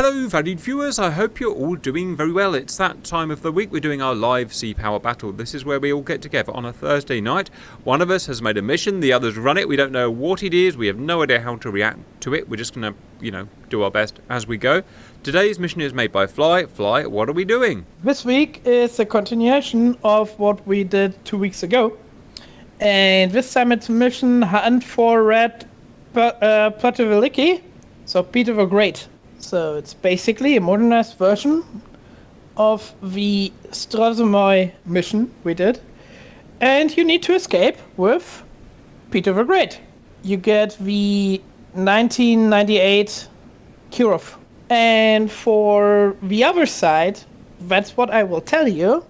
Hello valued viewers, I hope you're all doing very well. It's that time of the week we're doing our live Sea Power battle. This is where we all get together on a Thursday night. One of us has made a mission, the others run it. We don't know what it is, we have no idea how to react to it. We're just going to, do our best as we go. Today's mission is made by Fly. Fly, what are we doing? This week is a continuation of what we did 2 weeks ago. And this time it's a mission hunt for red Platoveliki, so Peter the Great. So it's basically a modernized version of the Strazomoy mission we did. And you need to escape with Peter the Great. You get the 1998 Kirov. And for the other side, that's what I will tell you,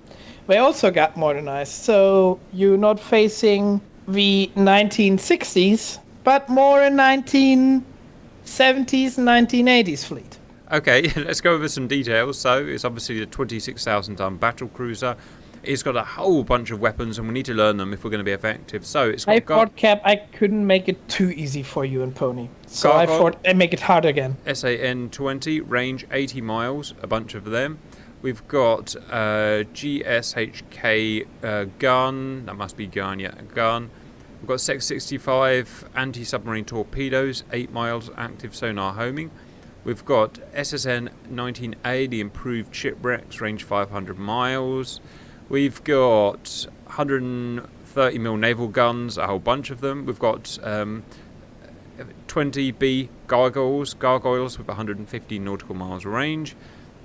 they also got modernized. So you're not facing the 1960s, but more a 1970s and 1980s fleet. Okay, let's go over some details. So it's obviously a 26,000 ton battlecruiser. It's got a whole bunch of weapons and we need to learn them if we're going to be effective. So it's got... I thought, Cap, I couldn't make it too easy for you and Pony. So I thought I'd make it hard again. SAN-20, range 80 miles, a bunch of them. We've got GSHK gun, that must be gun, yeah, gun. We've got Sec-65 anti-submarine torpedoes, 8 miles active sonar homing. We've got SSN-19A, the improved shipwrecks, range 500 miles. We've got 130mm naval guns, a whole bunch of them. We've got 20B gargoyles with 150 nautical miles range.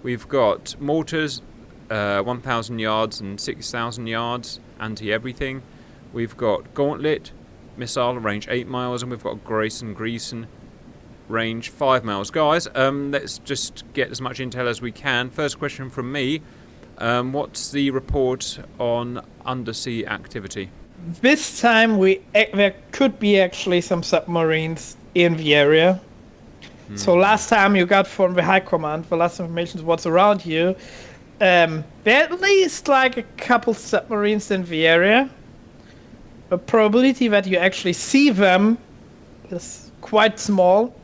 We've got mortars, 1,000 yards and 6,000 yards, anti-everything. We've got Gauntlet missile, range 8 miles, and we've got Greason, range 5 miles. Guys, let's just get as much intel as we can. First question from me. What's the report on undersea activity? This time there could be actually some submarines in the area. So last time you got from the High Command, the last information is what's around you. There are at least like a couple submarines in the area. The probability that you actually see them is quite small,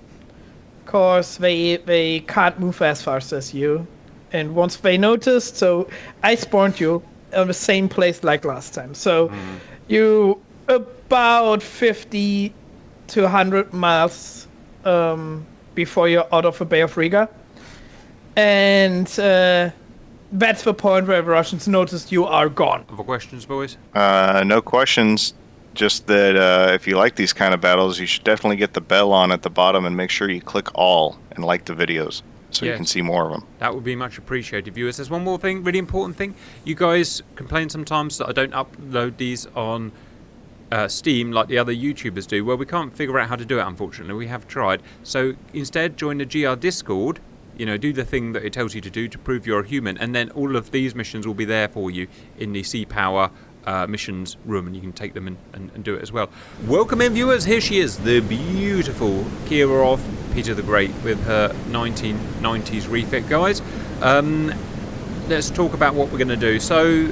because they can't move as fast as you. And once they noticed, so I spawned you on the same place like last time. So you about 50 to 100 miles before you're out of the Bay of Riga. And that's the point where the Russians noticed you are gone. Other questions, boys? No questions. Just that if you like these kind of battles, you should definitely get the bell on at the bottom and make sure you click all and like the videos so you can see more of them. That would be much appreciated, viewers. There's one more thing, really important thing. You guys complain sometimes that I don't upload these on Steam like the other YouTubers do. Well, we can't figure out how to do it, unfortunately. We have tried. So instead, join the GR Discord. Do the thing that it tells you to do to prove you're a human, and then all of these missions will be there for you in the Sea Power missions room, and you can take them and do it as well. Welcome in, viewers. Here she is, the beautiful Kirov Peter the Great with her 1990s refit, guys. Let's talk about what we're going to do. So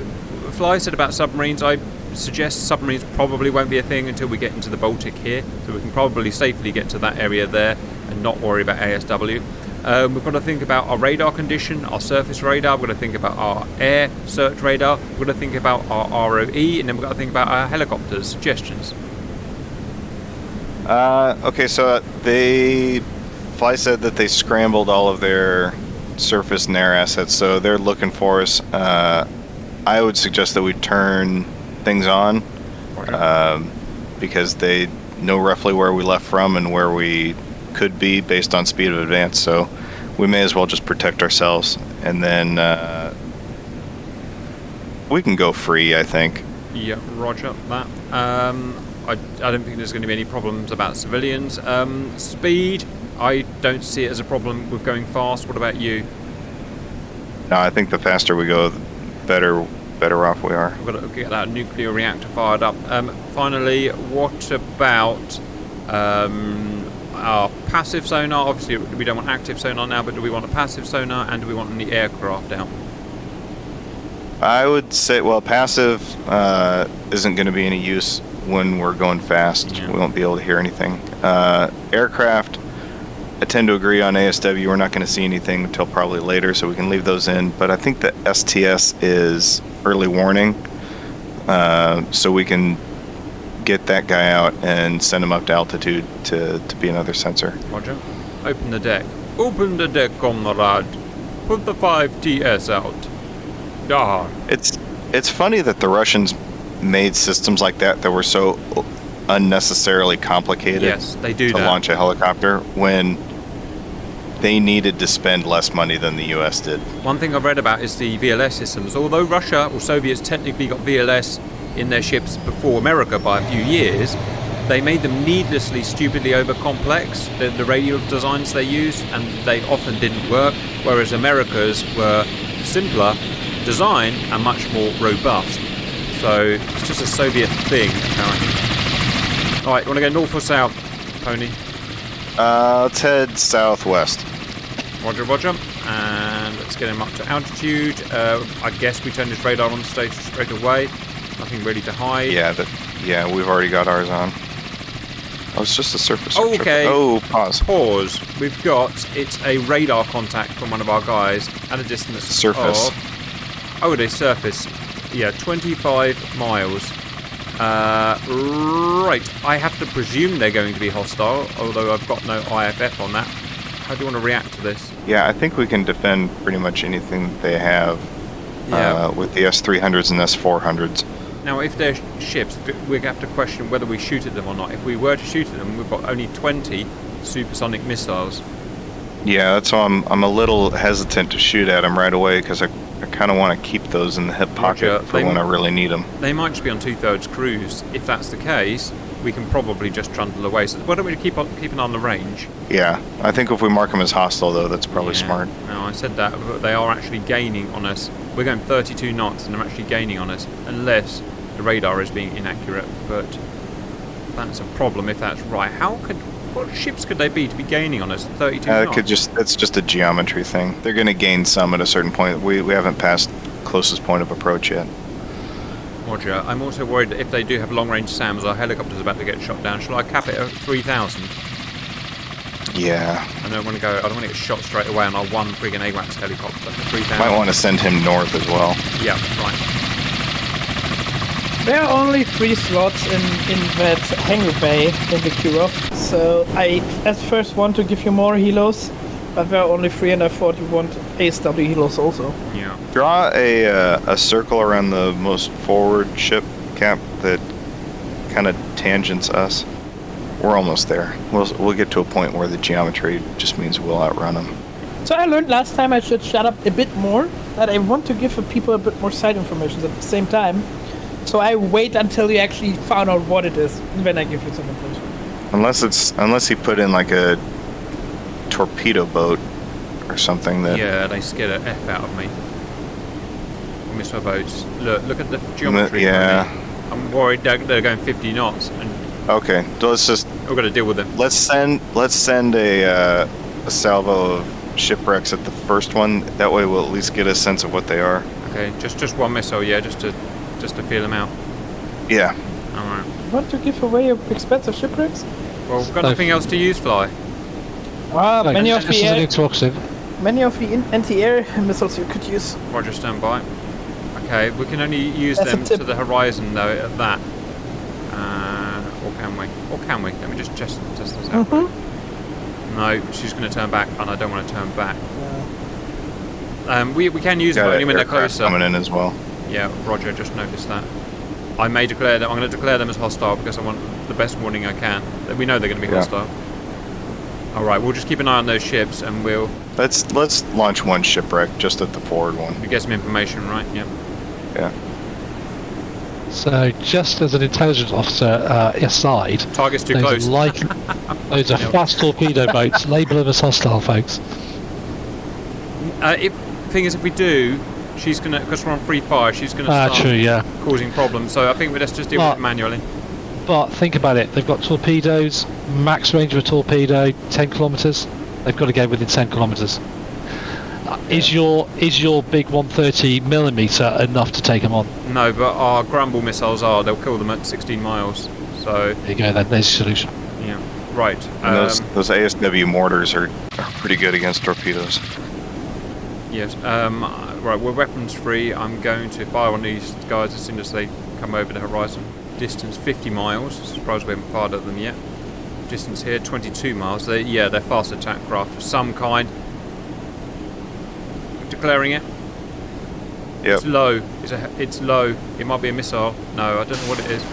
Fly said about submarines. I suggest submarines probably won't be a thing until we get into the Baltic here, so we can probably safely get to that area there and not worry about ASW. We've got to think about our radar condition, our surface radar. We've got to think about our air search radar. We've got to think about our ROE, and then we've got to think about our helicopters. Suggestions? Okay, so Fly said that they scrambled all of their surface and air assets, so they're looking for us. I would suggest that we turn things on, because they know roughly where we left from and where we could be based on speed of advance, so we may as well just protect ourselves, and then we can go free, I think. Yeah, roger that. I don't think there's going to be any problems about civilians. Speed, I don't see it as a problem with going fast. What about you? No, I think the faster we go, the better off we are. We've got to get that nuclear reactor fired up. Finally, what about our passive sonar? Obviously we don't want active sonar now, but do we want a passive sonar, and do we want any aircraft out? I would say, well, passive isn't going to be any use when we're going fast. Yeah. We won't be able to hear anything. Aircraft, I tend to agree on ASW. We're not going to see anything until probably later, so we can leave those in. But I think the STS is early warning, so we can get that guy out and send him up to altitude to be another sensor. Roger. Open the deck. Open the deck, comrade. Put the 5TS out. Dar. It's funny that the Russians made systems like that were so unnecessarily complicated. Yes, they do to that. launch a helicopter when they needed to spend less money than the US did. One thing I've read about is the VLS systems. Although Russia or Soviets technically got VLS in their ships before America by a few years, they made them needlessly, stupidly over complex, the radio designs they used, and they often didn't work, whereas America's were simpler design and much more robust. So it's just a Soviet thing, apparently. Alright, you want to go north or south, Pony? Let's head southwest. Roger, roger. And let's get him up to altitude. I guess we turn this radar on stage straight away. Nothing really to hide. Yeah, we've already got ours on. Oh, it's just a surface. Okay. Oh, pause. Pause. We've got, it's a radar contact from one of our guys at a distance Surface. of... it is surface. Yeah, 25 miles. Right. I have to presume they're going to be hostile, although I've got no IFF on that. How do you want to react to this? Yeah, I think we can defend pretty much anything that they have with the S-300s and S-400s. Now, if they're ships, we have to question whether we shoot at them or not. If we were to shoot at them, we've got only 20 supersonic missiles. Yeah, that's why I'm a little hesitant to shoot at them right away, because I kind of want to keep those in the hip pocket for when I really need them. They might just be on 2/3 cruise. If that's the case, we can probably just trundle away. So why don't we keep an eye on the range? Yeah, I think if we mark them as hostile, though, that's probably smart. No, I said that, but they are actually gaining on us. We're going 32 knots, and they're actually gaining on us, unless the radar is being inaccurate. But that's a problem if that's right. What ships could they be to be gaining on us 32 knots? It's just a geometry thing. They're going to gain some at a certain point. We haven't passed closest point of approach yet. Roger. I'm also worried that if they do have long-range SAMs, our helicopter's about to get shot down. Shall I cap it at 3,000? Yeah. I don't want to get shot straight away on our one friggin' AWACS helicopter at 3,000. Might want to send him north as well. Yeah, right. There are only 3 slots in that hangar bay in the Kirov, so I at first want to give you more helos, but there are only 3 and I thought you want ASW helos also. Yeah. Draw a circle around the most forward ship, Cap, that kind of tangents us. We're almost there. We'll get to a point where the geometry just means we'll outrun them. So I learned last time I should shut up a bit more, that I want to give the people a bit more side information at the same time. So I wait until you actually found out what it is, and then I give you some information. Unless he put in like a torpedo boat or something that. Yeah, they scared the F out of me. Missile boats. Look at the geometry. Yeah. I'm worried they're going 50 knots, and okay, so let's just. we've got to deal with them. Let's send a salvo of shipwrecks at the first one. That way, we'll at least get a sense of what they are. Okay, just one missile, yeah, just to feel them out. Yeah. All right. You want to give away your expensive shipwrecks? Well, we've got nothing else to use, Fly. Many of this is an the exhaustive. anti-air missiles you could use. Roger, stand by. Okay, we can only use That's a them tip. to the horizon though. At that. Or can we? Or can we? Let me just test this out. No, she's going to turn back, and I don't want to turn back. We can use them Got only when they're aircraft closer. coming in as well. Yeah, Roger, just noticed that. I may declare that I'm going to declare them as hostile because I want the best warning I can. That we know they're going to be hostile. All right, we'll just keep an eye on those ships, and we'll Let's launch one shipwreck just at the forward one. get some information, right? Yeah. Yeah. So, just as an intelligence officer aside, Target's too those close. Those are fast torpedo boats. Label them as hostile, folks. Thing is, if we do, she's gonna, because we're on free fire, she's gonna start True, yeah. causing problems. So I think let's just deal with it manually. But think about it. They've got torpedoes. Max range of a torpedo, 10 kilometres. They've got to go within 10 kilometres. Is your big 130mm enough to take them on? No, but our Grumble missiles are. They'll kill them at 16 miles. So There you go then. There's a solution. yeah. Right. And those ASW mortars are pretty good against torpedoes. Yes. Right, we're weapons free. I'm going to fire on these guys as soon as they come over the horizon. Distance 50 miles. Surprised we haven't fired at them yet. Distance here 22 miles. They're fast attack craft of some kind. Declaring it. Yep. It's low. It's low. It might be a missile. No, I don't know what it is.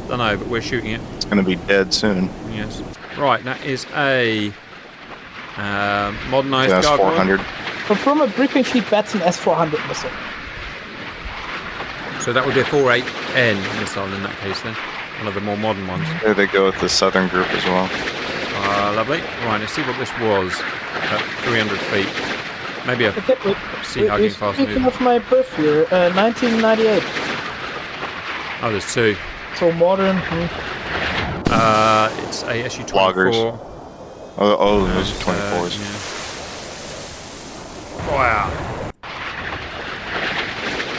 Don't know, but we're shooting it. It's going to be dead soon. Yes. Right, that is a modernised S-400. But from a briefing sheet, that's an S-400 missile. So that would be a 48N missile in that case then. One of the more modern ones. There they go with the southern group as well. Lovely. Right, let's see what this was at 300 feet. Maybe a... see how fast Speaking moving. of my birth year, 1998. Oh, there's two. So modern. It's a SU-24. Loggers. Oh, those are 24s. Yeah. Wow.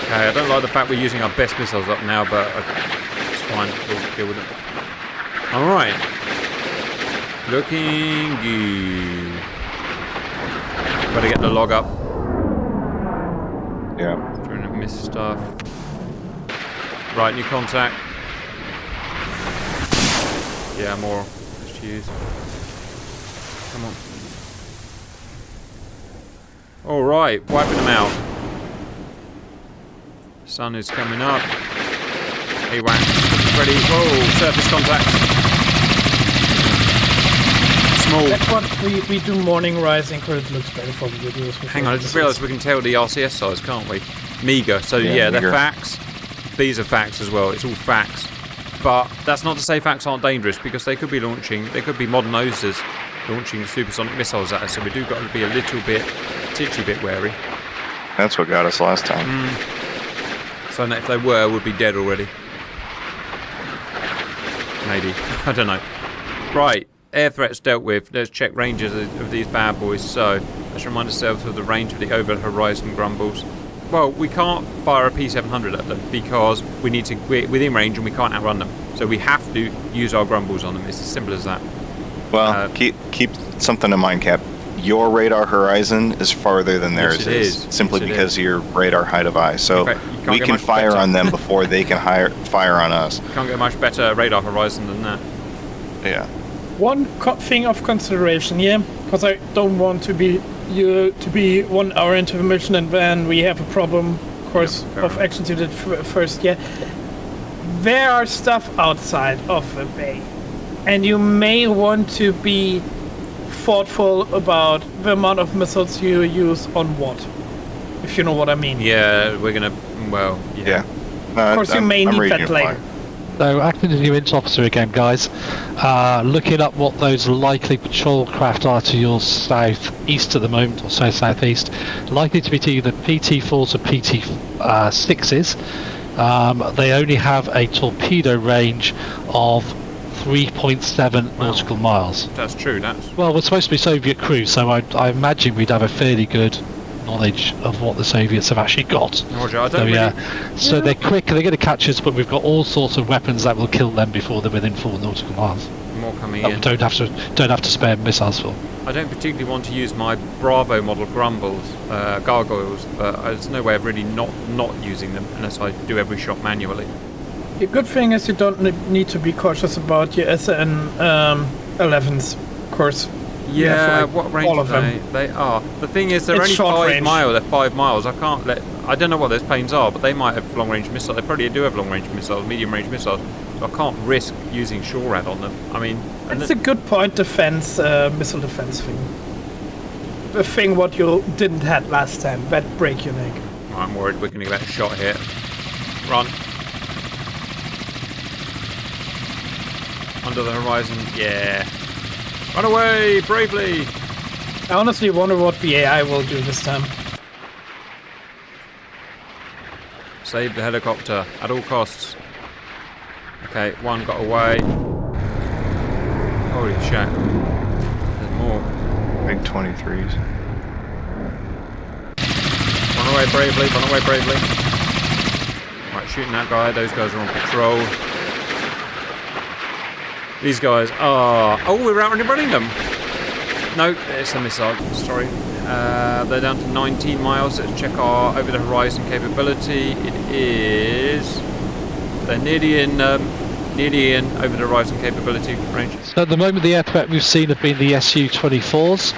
Okay, I don't like the fact we're using our best missiles up now, but it's fine. We'll deal with it. Alright. Looking good. Better get the log up. Yeah. Trying to miss stuff. Right, new contact. Yeah, more. Let's use. Come on. Alright, wiping them out. Sun is coming up. AWACS, ready. Whoa, surface contact. Small. That's what we do morning rising because it looks better for the videos. Hang on, I just realised we can tell the RCS size, can't we? Meager. So yeah, they're meager. facts. These are facts as well. It's all facts. But that's not to say facts aren't dangerous, because they could be modern nosers launching supersonic missiles at us. So we do got to be a little bit, titchy bit wary. That's what got us last time. So if they were, we'd be dead already. Maybe. I don't know. Right. Air threats dealt with. Let's check ranges of these bad boys. So let's remind ourselves of the range of the over-horizon grumbles. Well, we can't fire a P700 at them because we're within range and we can't outrun them. So we have to use our grumbles on them. It's as simple as that. Well, keep something in mind, Cap. Your radar horizon is farther than theirs is, simply because of your radar height of eye. So we can fire on them before they can fire on us. You can't get much better radar horizon than that. Yeah. One thing of consideration, yeah, because I don't want to be 1 hour into the mission and then we have a problem, course of actions you did first, yeah. There are stuff outside of the bay, and you may want to be thoughtful about the amount of missiles you use on what, if you know what I mean. Yeah, we're gonna. Well, yeah. Of course, you may need that later. So, acting as your int officer again, guys. Looking up what those likely patrol craft are to your southeast at the moment, or southeast, likely to be to either PT4s or PT6s. They only have a torpedo range of 3.7 nautical miles. That's true. Well, we're supposed to be Soviet crew, so I imagine we'd have a fairly good knowledge of what the Soviets have actually got. Roger, I don't So they're quick, they're going to catch us, but we've got all sorts of weapons that will kill them before they're within 4 nautical miles. More coming that in. We don't have to spare missiles for. I don't particularly want to use my Bravo model gargoyles, but there's no way of really not using them unless I do every shot manually. The good thing is you don't need to be cautious about your SN 11s, of course. Yeah, like what range all are of they? them. They are. The thing is, they're It's only short 5 range. miles. They're 5 miles. I don't know what those planes are, but they might have long-range missiles. They probably do have long-range missiles, medium-range missiles. So I can't risk using SHORAD on them. I mean, It's a good point defense, missile defense thing. The thing what you didn't have last time, that break your neck. I'm worried we're going to get a shot here. Run. Under the horizon, yeah. Run away, bravely! I honestly wonder what the AI will do this time. Save the helicopter at all costs. Okay, one got away. Holy shit. There's more. Big 23s. Run away bravely, run away bravely. Right, shooting that guy. Those guys are on patrol. These guys are... Oh, we're running them. No, it's a missile. Sorry. They're down to 19 miles. Let's check our over-the-horizon capability. It is... They're nearly in over-the-horizon capability range. So at the moment, the air threat we've seen have been the Su-24s.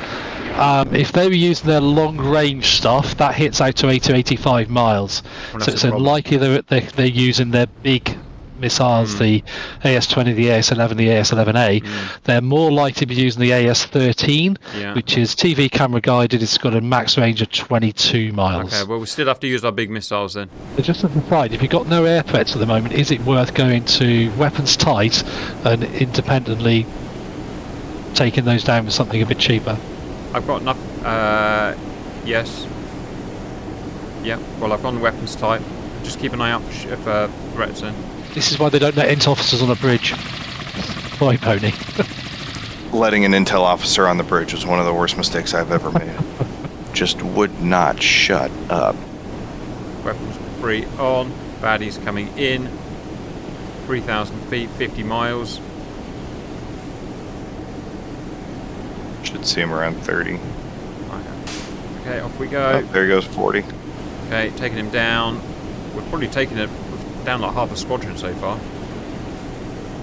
If they were using their long-range stuff, that hits out to 85 miles. Well, So it's unlikely they're using their big missiles, the AS-20, the AS-11, the AS-11A. They're more likely to be using the AS-13, which is TV camera guided. It's got a max range of 22 miles. Okay, well, we still have to use our big missiles then. So just as a side, if you've got no air threats at the moment, is it worth going to weapons tight and independently taking those down with something a bit cheaper? I've got enough. Yes. Yeah. Well, I've gone weapons type. Just keep an eye out for threats then. This is why they don't let intel officers on a bridge. Boy, pony. Letting an intel officer on the bridge was one of the worst mistakes I've ever made. Just would not shut up. Weapons free on. Baddies coming in. 3,000 feet, 50 miles. Should see him around 30. Okay, off we go. Oh, there goes 40. Okay, taking him down. We've probably taken it down like half a squadron so far.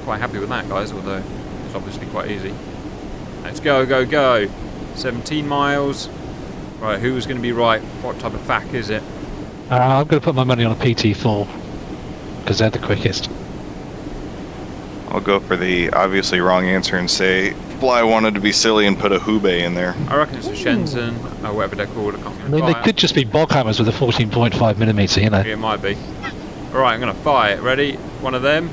Quite happy with that, guys, although it's obviously quite easy. Let's go, go, go. 17 miles. Right, who's going to be right? What type of FAC is it? I'm going to put my money on a PT4 because they're the quickest. I'll go for the obviously wrong answer and say Fly wanted to be silly and put a Hubei in there. I reckon it's a Shenzhen, or whatever they're called. I can't I remember. mean, they could just be bog hammers with a 14.5mm, you know. Yeah, it might be. Alright, I'm going to fire it. Ready? One of them.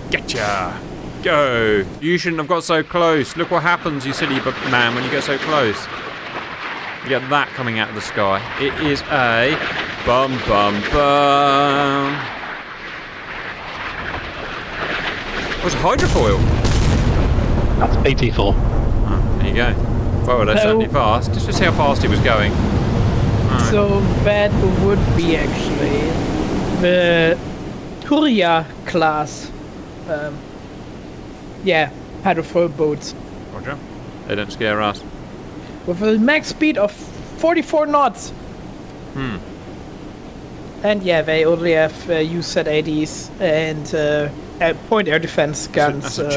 Getcha! Go! You shouldn't have got so close. Look what happens, you silly man, when you get so close. You get that coming out of the sky. It is a bum bum bum. What's a hydrofoil? That's PT4. Oh, there you go. Well, they're certainly fast. Just to see how fast it was going. Right. So that would be actually the Courier class. Hydrofoil boats. Roger. They don't scare us. With a max speed of 44 knots. And yeah, they only have UZ-80s and point air defense guns. That's a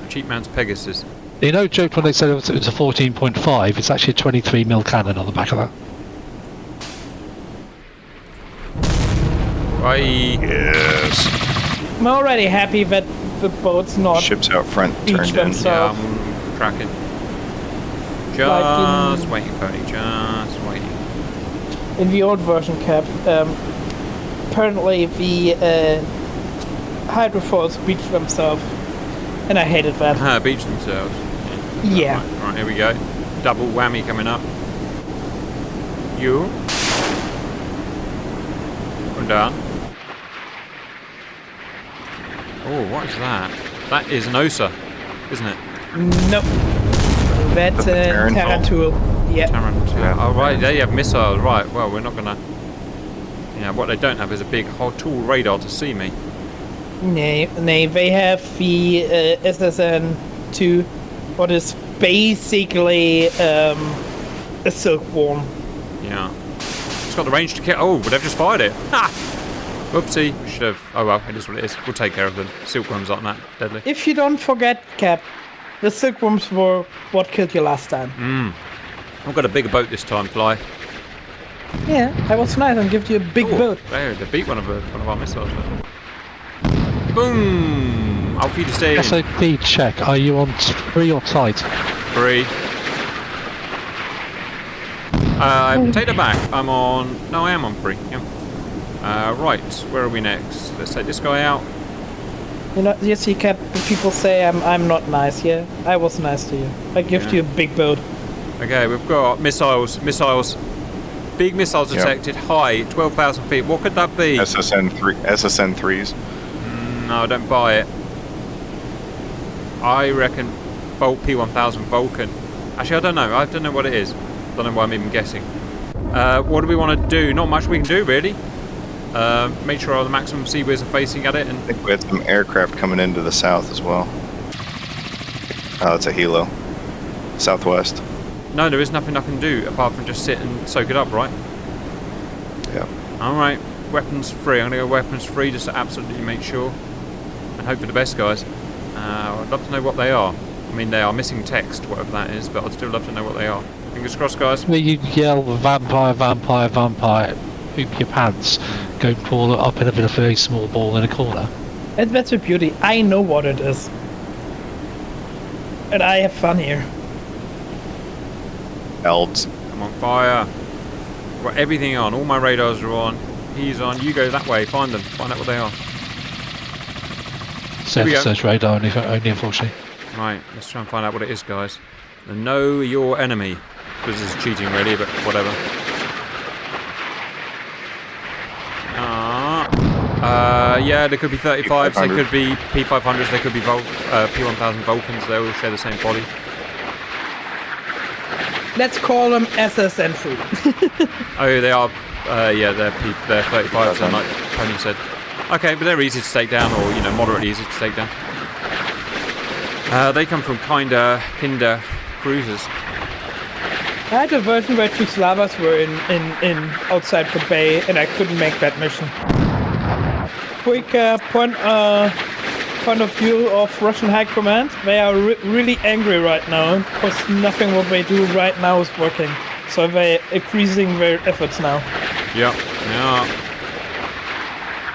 cheap man's Pegasus. You know, joked when they said it was a 14.5, it's actually a 23mm cannon on the back of that. Bye. Yes. I'm already happy that the boat's not Ships out front beach turned in. themselves. I'm tracking. Just waiting, Pony. Just waiting. In the old version, Cap, apparently the hydrofoils beach themselves, and I hated that. Beach themselves. Yeah. Right, here we go. Double whammy coming up. You. I'm down. Oh, what is that? That is an OSA, isn't it? Nope. That's a Tarantul. Yeah. Tarantula. Oh, right, there you have missiles. Right, well, we're not gonna... Yeah, what they don't have is a big tool radar to see me. Nay, they have the SSN-2, what is basically a silkworm. Yeah. It's got the range to kill... Oh, but they've just fired it. Ha! Whoopsie. We should have... Oh, well, it is what it is. We'll take care of them. Silkworms aren't that deadly. If you don't forget, Cap, the silkworms were what killed you last time. I've got a bigger boat this time, Fly. Yeah, that was nice and give you a big boat. There, they beat one of our missiles. Boom! I'll feed us in. SOP check, are you on free or tight? 3. Take that back. I'm on... No, I am on 3. Yeah. Right, where are we next? Let's take this guy out. You know, you see, Cap, people say I'm not nice, yeah? I was nice to you. I gave you a big boat. Okay, we've got missiles. Big missiles detected, high, 12,000 feet. What could that be? SSN-3s. No, don't buy it. I reckon P1000 Vulcan. Actually, I don't know. I don't know what it is. I don't know why I'm even guessing. What do we want to do? Not much we can do, really. Make sure all the maximum seaways are facing at it. And I think we had some aircraft coming into the south as well. Oh, it's a helo. Southwest. no, there is nothing I can do apart from just sit and soak it up, right? Yeah. All right, weapons free. I'm gonna go weapons free just to absolutely make sure and hope for the best, guys. I'd love to know what they are. I mean, they are missing text, whatever that is, but I'd still love to know what they are. Fingers crossed, guys. Where you yell vampire, vampire, vampire, poop your pants, go crawl up in a very small ball in a corner. And that's the beauty. I know what it is. And I have fun here. Elds. I'm on fire. Got everything on. All my radars are on. He's on. You go that way. Find them. Find out what they are. Search radar only, unfortunately. Right. Let's try and find out what it is, guys. And know your enemy. This is cheating, really, but whatever. Yeah, there could be 35s. They could be P500s. They could be P1000 Vulcans. They all share the same body. Let's call them SSN3. Oh, they are. Yeah, they're 35s, like Pony said. Okay, but they're easy to take down, or moderately easy to take down. They come from kinder cruisers. I had a version where 2 Slavas were in outside the bay, and I couldn't make that mission. Quick point of view of Russian High Command. They are really angry right now because nothing what they do right now is working. So they're increasing their efforts now. Yeah.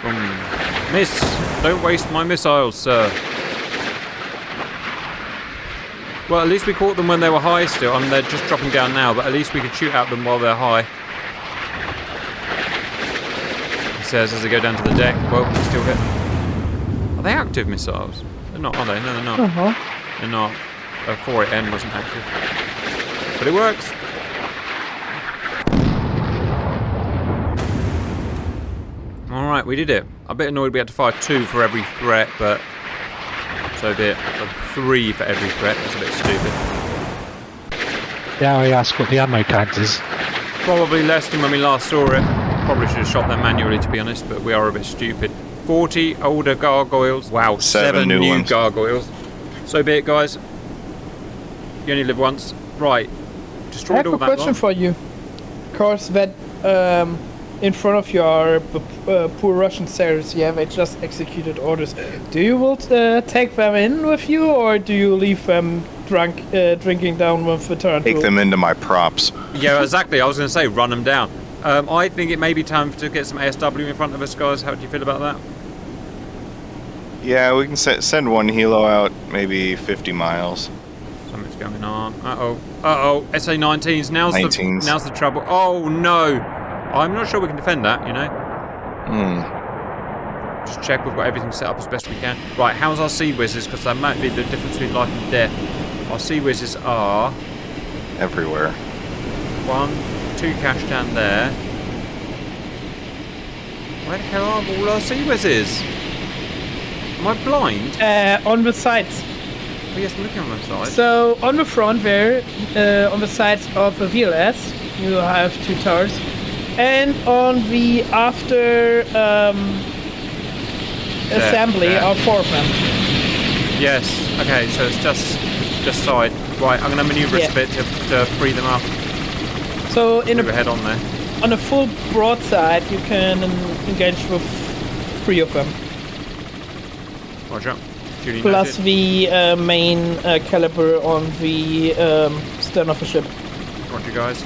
Boom. Miss! Don't waste my missiles, sir. Well, at least we caught them when they were high still. I mean, they're just dropping down now, but at least we could shoot at them while they're high. He says as they go down to the deck. Well, we still hit them. Are they active missiles? They're not, are they? No, they're not. They're not. 4N wasn't active. But it works. Alright, we did it. I'm a bit annoyed we had to fire 2 for every threat, but so be it. 3 for every threat. That's a bit stupid. Yeah, I asked what the ammo count is. Probably less than when we last saw it. Probably should have shot them manually, to be honest, but we are a bit stupid. 40 older gargoyles. Wow, 7 new ones. Gargoyles. So be it, guys. You only live once. Right. I Destroyed have all a that question lot. for you. Of course, that in front of your poor Russian sailors, yeah, they just executed orders. Do you will take them in with you, or do you leave them drinking down with the turret? Take them into my props. Yeah, exactly. I was going to say, run them down. I think it may be time to get some ASW in front of us, guys. How do you feel about that? Yeah, we can send one helo out, maybe 50 miles. Something's going on. Uh-oh. SA-19s. Now's the trouble. Oh, no. I'm not sure we can defend that, Just check we've got everything set up as best we can. Right, how's our sea whizzes? Because that might be the difference between life and death. Our sea whizzes are... Everywhere. 1, 2 cash down there. Where the hell are all our sea whizzes? Am I blind? On the sides. Oh, yes, I'm looking on the side. So on the front there, on the sides of the VLS, you have 2 towers, and on the after assembly there. are 4 of them. Yes. Okay, so it's just side. Right, I'm going to manoeuvre a bit to free them up. So in Move ahead on there. on a full broadside, you can engage with 3 of them. Roger. Duly Plus noted. the main caliber on the stern of the ship. Roger, guys.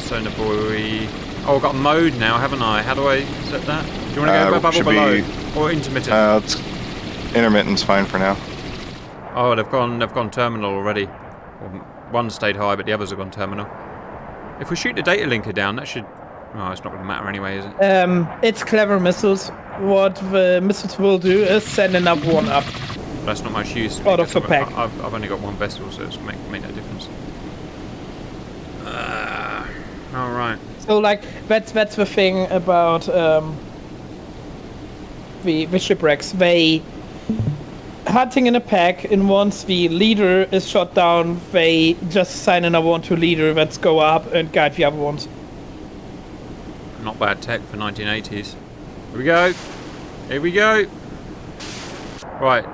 Sonar buoy. Oh, I've got mode now, haven't I? How do I set that? Do you want to go above or should below? be- Or intermittent? Intermittent's fine for now. Oh, they've gone terminal already. Well, one stayed high, but the others have gone terminal. If we shoot the data linker down, that should... Oh, it's not going to matter anyway, is it? It's clever missiles. What the missiles will do is send another one up. That's not much use. Out of the because pack. I've only got one vessel, so it's make no difference. All right. So like that's the thing about the shipwrecks. They hunting in a pack, and once the leader is shot down, they just assign another one to leader. Let's go up and guide the other ones. Not bad tech for 1980s. Here we go. Here we go. Right.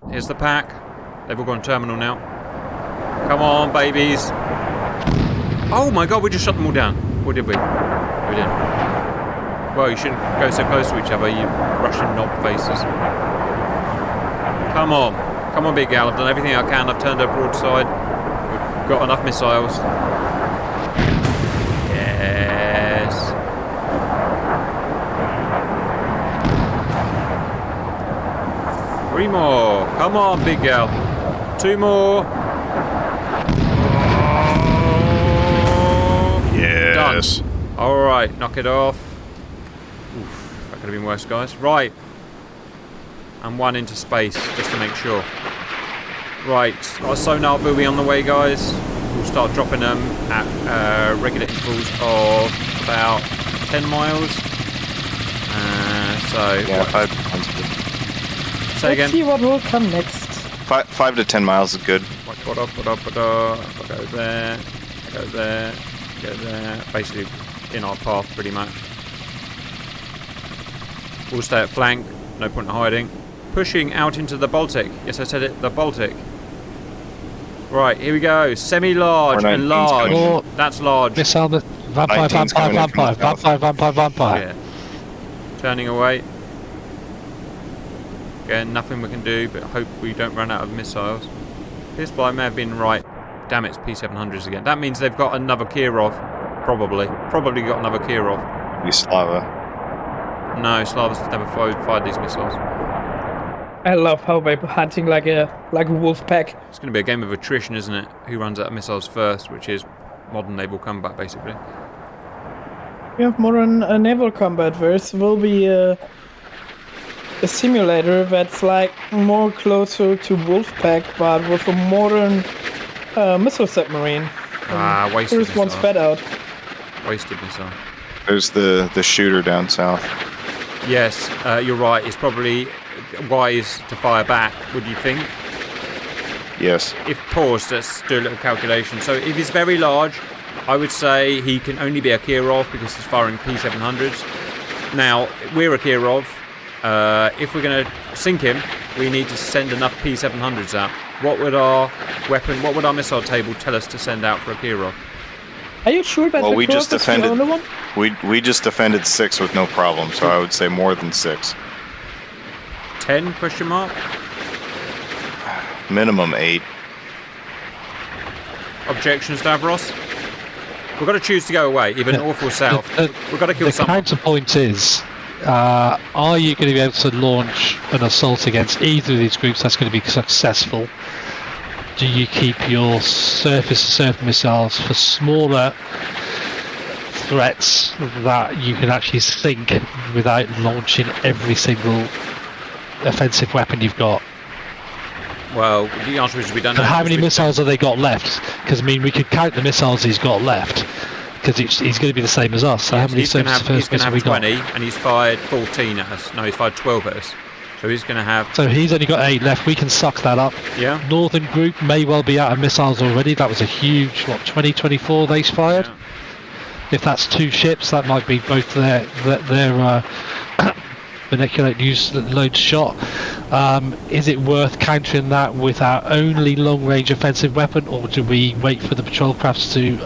Here's the pack. They've all gone terminal now. Come on, babies. Oh my god, we just shut them all down. Or did we? We didn't. Well, you shouldn't go so close to each other, you Russian knob faces. Come on. Come on, big gal. I've done everything I can. I've turned her broadside. We've got enough missiles. Yes. Three more. Come on, big gal. Two more. Yes. Done. Alright, knock it off. Oof, that could have been worse, guys. Right. And one into space, just to make sure. Right, our sonar buoy on the way, guys. We'll start dropping them at regular intervals of about 10 miles. Yeah, what? 5 sounds good. Say again. Let's see what will come next. 5 to 10 miles is good. What up? I'll go there, go there, go there. Basically, in our path, pretty much. We'll stay at flank, no point in hiding. Pushing out into the Baltic. Yes, I said it, the Baltic. Right, here we go. Semi-large and 19's large. coming Or That's large. missile, vampire, 19's coming in from the south. vampire. Yeah. Turning away. Again, nothing we can do, but hope we don't run out of missiles. This fly may have been right. Damn it, it's P700s again. That means they've got another Kirov. Probably. Probably got another Kirov. Yugoslava. No, Slavs have never fired these missiles. I love how they're hunting like a wolf pack. It's going to be a game of attrition, isn't it? Who runs out of missiles first, which is modern naval combat, basically. We have modern naval combat. This will be a simulator that's like more closer to Wolfpack, but with a modern missile submarine. Wasted First one missile. sped out. Wasted missile. There's the shooter down south. Yes, you're right. It's probably wise to fire back, would you think? Yes. If paused, let's do a little calculation. So if he's very large, I would say he can only be a Kirov because he's firing P700s. Now, we're a Kirov. If we're going to sink him, we need to send enough P700s out. What would our missile table tell us to send out for a Kirov? Are you sure that Well, the we Kirov just is the defended- only one? We just defended 6 with no problem, so I would say more than 6. 10 question mark? Minimum 8. Objections, Davros? We've got to choose to go away, even north or south. We've got to kill The someone. counterpoint is, are you going to be able to launch an assault against either of these groups that's going to be successful? Do you keep your surface-to-surface missiles for smaller threats that you can actually sink without launching every single offensive weapon you've got? Well, the answer is we don't know. And how many missiles have they got left? Because, I mean, we could count the missiles he's got left, because he's going to be the same as us. So how many He's going to surface-to-surface have missiles have we 20, got? and he's fired 14 at us. No, he's fired 12 at us. So he's going to have... So he's only got 8 left. We can suck that up. Yeah. Northern group may well be out of missiles already. That was a huge, 2024 they fired. Yeah. If that's 2 ships, that might be both their vernacular use load shot. Is it worth countering that with our only long-range offensive weapon, or do we wait for the patrol crafts to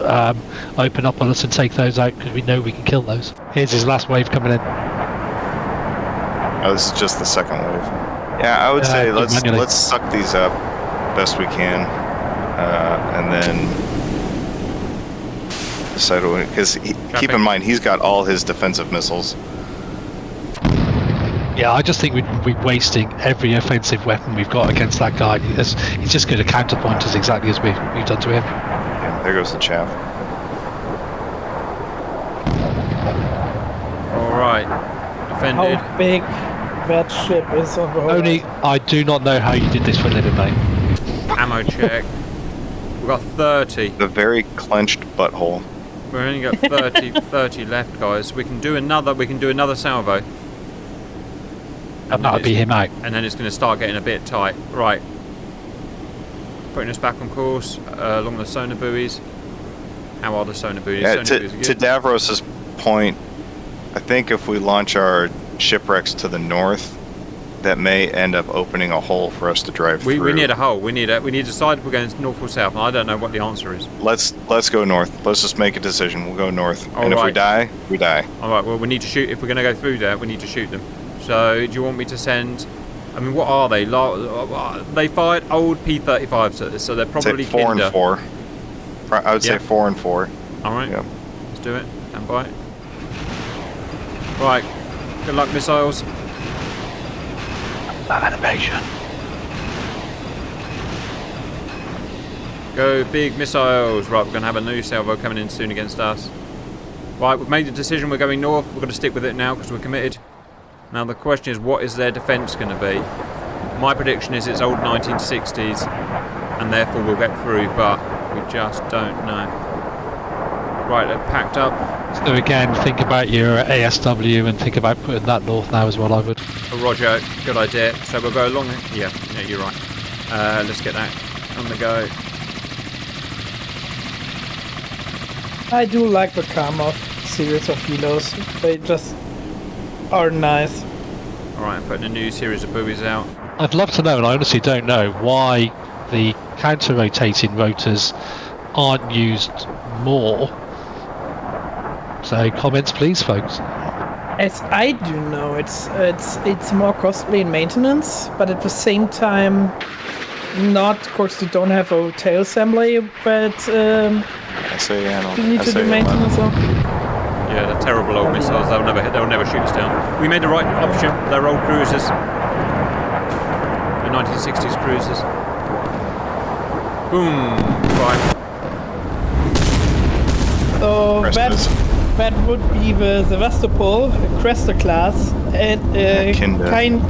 open up on us and take those out because we know we can kill those? Here's his last wave coming in. Oh, this is just the second wave. Yeah, I would say manually. let's suck these up best we can, and then decide what. Because keep in mind, he's got all his defensive missiles. Yeah, I just think we'd be wasting every offensive weapon we've got against that guy. He's just going to counterpoint us exactly as we've done to him. Yeah, there goes the chaff. All right. Defended. How big that ship is on the Only, horizon. I do not know how you did this for a living, mate. Ammo check. We've got 30. The very clenched butthole. We've only got 30 left, guys. We can do another salvo. And that would be him out. And then it's going to start getting a bit tight. Right. Putting us back on course along the sonar buoys. How are the sonar buoys? Yeah, Sonar buoys are to good. Davros's point, I think if we launch our shipwrecks to the north, that may end up opening a hole for us to drive through. We need a hole. We need to decide if we're going north or south. And I don't know what the answer is. Let's go north. Let's just make a decision. We'll go north. And if we die, we die. All right. Well, we need to shoot. If we're going to go through there, we need to shoot them. So, do you want me to send? I mean, what are they? They fired old P-35s at this, so they're probably Say 4 and 4. I would say 4 and 4. All right. Yep. Let's do it. Stand by. Right. Good luck, missiles. Animation. Go big missiles. Right, we're going to have a new salvo coming in soon against us. Right, we've made the decision. We're going north. We're going to stick with it now because we're committed. Now the question is, what is their defence going to be? My prediction is it's old 1960s, and therefore we'll get through, but we just don't know. Right, they're packed up. So again, think about your ASW and think about putting that north now as well, I would. Oh, Roger, good idea. So we'll go along it. Yeah, you're right. Let's get that on the go. I do like the Karmov series of helos. They just are nice. Alright, I'm putting a new series of buoys out. I'd love to know, and I honestly don't know, why the counter-rotating rotors aren't used more. So comments please, folks. As I do know, it's more costly in maintenance, but at the same time, not. Of course, you don't have a tail assembly, but you need to do maintenance on. Yeah, they're terrible old missiles. They'll never shoot us down. We made the right option. They're old cruisers. The 1960s cruisers. Boom. Right. So that would be the Sevastopol, Cresta class, and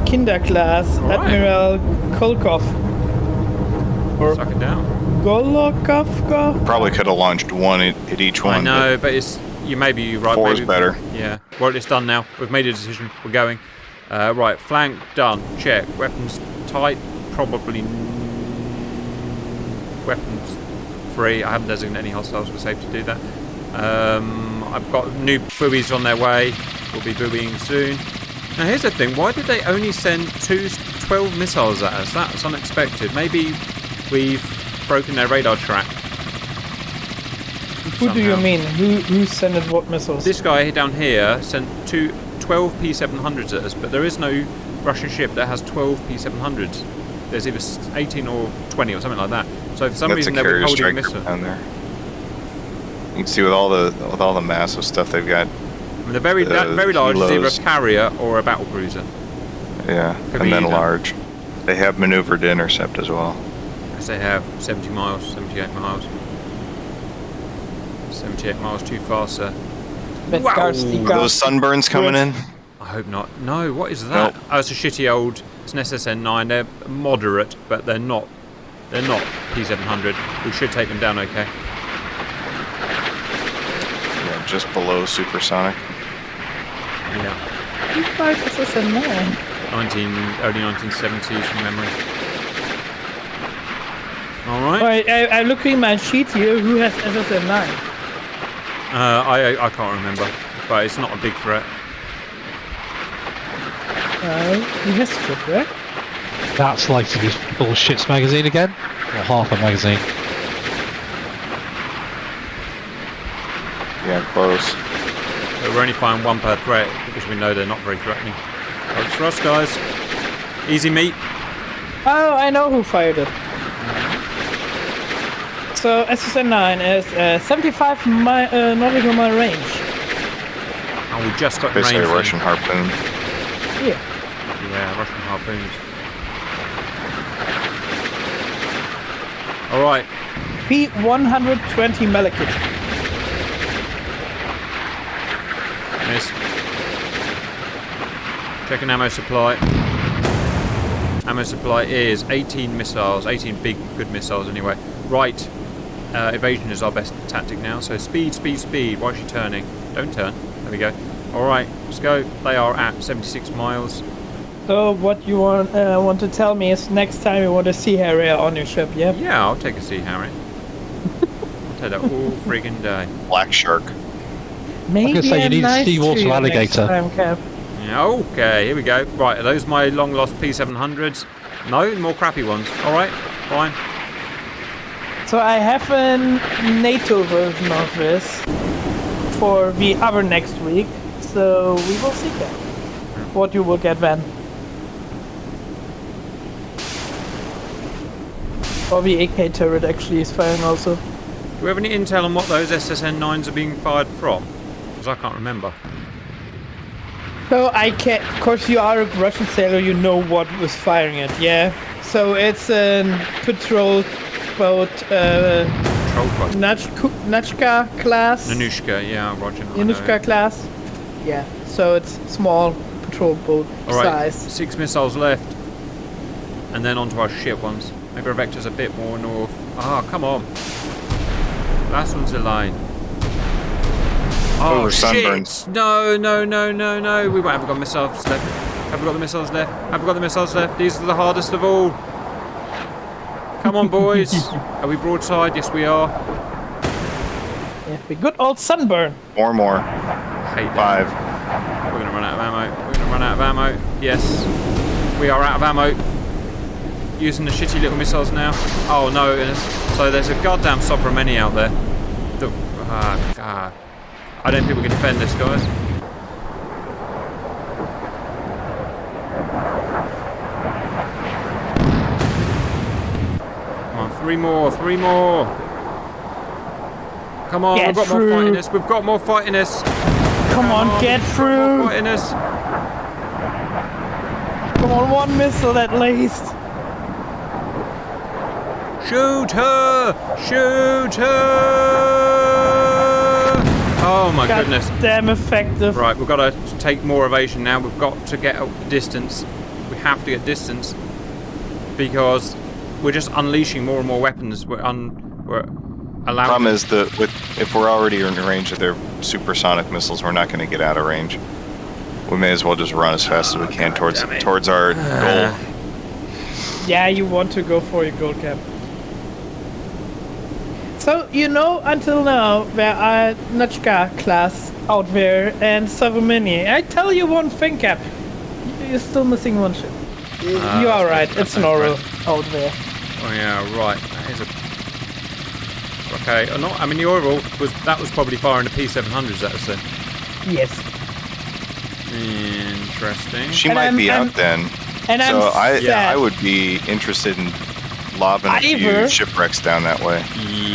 Kinder class, Right. Admiral Kolkov. Or Suck it down. Golokovka? Probably could have launched one at each one. I know, but it's maybe you're right. 4 is maybe, better. Yeah. Well, it's done now. We've made a decision. We're going. Right, flank done. Check. Weapons tight. Probably weapons free. I haven't designated any hostiles. We're safe to do that. I've got new buoys on their way. We'll be buoying soon. Now here's the thing. Why did they only send 12 missiles at us? That's unexpected. Maybe we've broken their radar track. Who do you mean? Who sent what missiles? This guy down here sent 12 P700s at us, but there is no Russian ship that has 12 P700s. There's either 18 or 20 or something like that. So for some reason they're withholding a missile. Down there. You can see with all the massive stuff they've got. I mean, the very large is either a carrier or a battlecruiser. Yeah, Could and be then either. large. They have maneuvered to intercept as well. Because they have 70 miles, 78 miles. 78 miles too fast, sir. Wow. Are those sunburns coming in? I hope not. No, what is that? Nope. Oh, it's a shitty old. It's an SSN-9. They're moderate, but they're not. They're not P700. We should take them down, okay. Yeah, just below supersonic. Yeah. Who fired SSN-9? Early 1970s from memory. All right. Alright, I'm looking at my sheet here. Who has SSN-9? I can't remember, but it's not a big threat. He has to, right? That's like to be bullshit's magazine again, or half a magazine. Yeah, close. But we're only firing one per threat because we know they're not very threatening. Works for us, guys. Easy meat. Oh, I know who fired it. So SSN-9 is 75 nautical mile range. Oh, we just got in Basically range. a then. Russian harpoon. Yeah. Yeah, Russian harpoons. All right. P-120 Malekith. Missed. Checking ammo supply. Ammo supply is 18 missiles, 18 big, good missiles anyway. Right. Evasion is our best tactic now. So speed, speed, speed. Why is she turning? Don't turn. There we go. All right, let's go. They are at 76 miles. So what you want to tell me is next time you want a sea harrier on your ship, yeah? Yeah, I'll take a Sea Harry. I'll take that all friggin' day. Black shark. Maybe gonna say you a need a nice seawater trio next alligator. time, Cap. Yeah, okay, here we go. Right, are those my long lost P700s? No, more crappy ones. All right, fine. So I have a NATO version of this for the other next week. So we will see then what you will get then. Or the AK turret actually is firing also. Do we have any intel on what those SSN-9s are being fired from? Because I can't remember. So I can't, of course you are a Russian sailor, you know what was firing it, yeah? So it's a patrol boat, Troll boat. Nachka class. Nanushka, yeah, roger. I know Nanushka it. class. Yeah, so it's small patrol boat All right, size. 6 missiles left. And then onto our ship ones. Maybe our vector's a bit more north. Ah, come on. Last one's a line. Oh, sunburns. shit! No. We haven't got missiles left. Have we got the missiles left? Have we got the missiles left? These are the hardest of all. Come on, boys. Are we broadside? Yes, we are. Yeah, the good old sunburn. 4 more. Hate that. 5. We're going to run out of ammo. We're going to run out of ammo. Yes. We are out of ammo. Using the shitty little missiles now. Oh, no. So there's a goddamn Subramini out there. God. I don't think we can defend this, guys. Come on, 3 more. Come on, Get we've got through. more fight in us. We've got more fight in us. Come on, get More through. fight in us. Come on, one missile at least. Shoot her! Shoot her! Oh my God goodness. damn effective. Right, we've got to take more evasion now. We've got to get distance. We have to get distance. Because we're just unleashing more and more weapons. We're allowing... Problem is that if we're already in range of their supersonic missiles, we're not going to get out of range. We may as well just run as fast as we can towards our goal. Yeah, you want to go for your gold cap. So, you know, until now, there are Nachka class out there and Savamini. I tell you one thing, Cap. You're still missing one ship. You are right, it's an Oro out there. Oh yeah, right. That is a... Okay, I mean the Oral was probably firing the P700s, that was it. Yes. Interesting. She And might be I'm- out then. And So I'm sad. I would be interested in lobbing a few Either- shipwrecks down that way.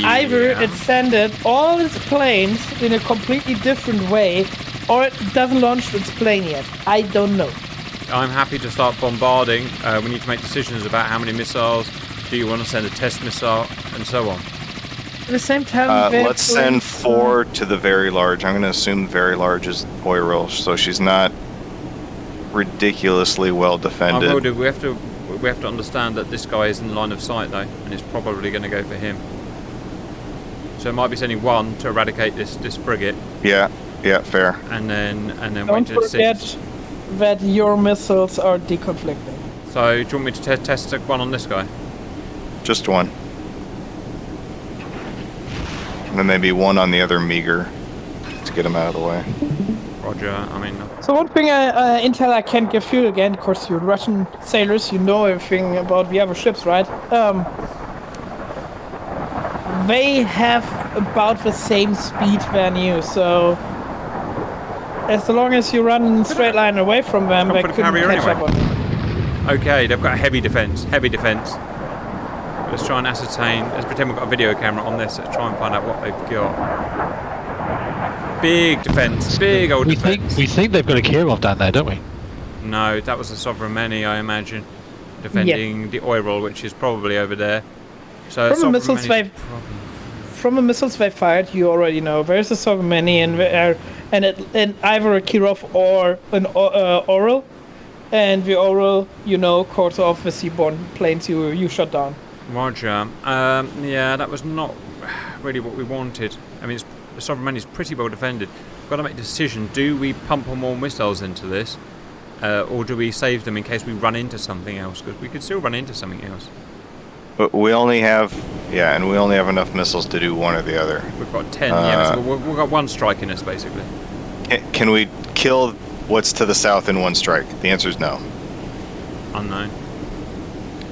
Either Yeah. it sended all its planes in a completely different way, or it doesn't launch its plane yet. I don't know. I'm happy to start bombarding. We need to make decisions about how many missiles. Do you want to send a test missile and so on? At the same time, Let's send 4 to the very large. I'm going to assume very large is Oiril, so she's not ridiculously well I defended. will do. We have to understand that this guy is in line of sight though, and it's probably going to go for him. So it might be sending 1 to eradicate this frigate, Yeah, fair. and then Don't wait till forget 6. that your missiles are deconflicting. So do you want me to test 1 on this guy? Just 1. And then maybe 1 on the other meager to get him out of the way. Roger. I mean, So one thing, intel I can give you again, of course you're Russian sailors, you know everything about the other ships, right? They have about the same speed than you, so as long as you run in a straight line away from them, Come they for the couldn't carrier catch anyway. up on you. okay, they've got heavy defense. Let's try and ascertain. Let's pretend we've got a video camera on this. Let's try and find out what they've got. Big defense. Big old defense. We think they've got a Kirov down there, don't we? No, that was a Sovereign Many, I imagine, defending the Oiril, which is probably over there. So From the Sovereign missiles Many's they've- From the missiles they fired, you already know there's a Savamini and either a Kirov or an Oral. And the Oral, you know, quarter of the seaborne planes you shot down. Roger. Yeah, that was not really what we wanted. I mean, the Sovereign Many is pretty well defended. We've got to make a decision. Do we pump more missiles into this? Or do we save them in case we run into something else? Because we could still run into something else. But we only have enough missiles to do one or the other. We've got 10, yeah, so we've got 1 striking us, basically. Can we kill what's to the south in one strike? The answer is no. Unknown.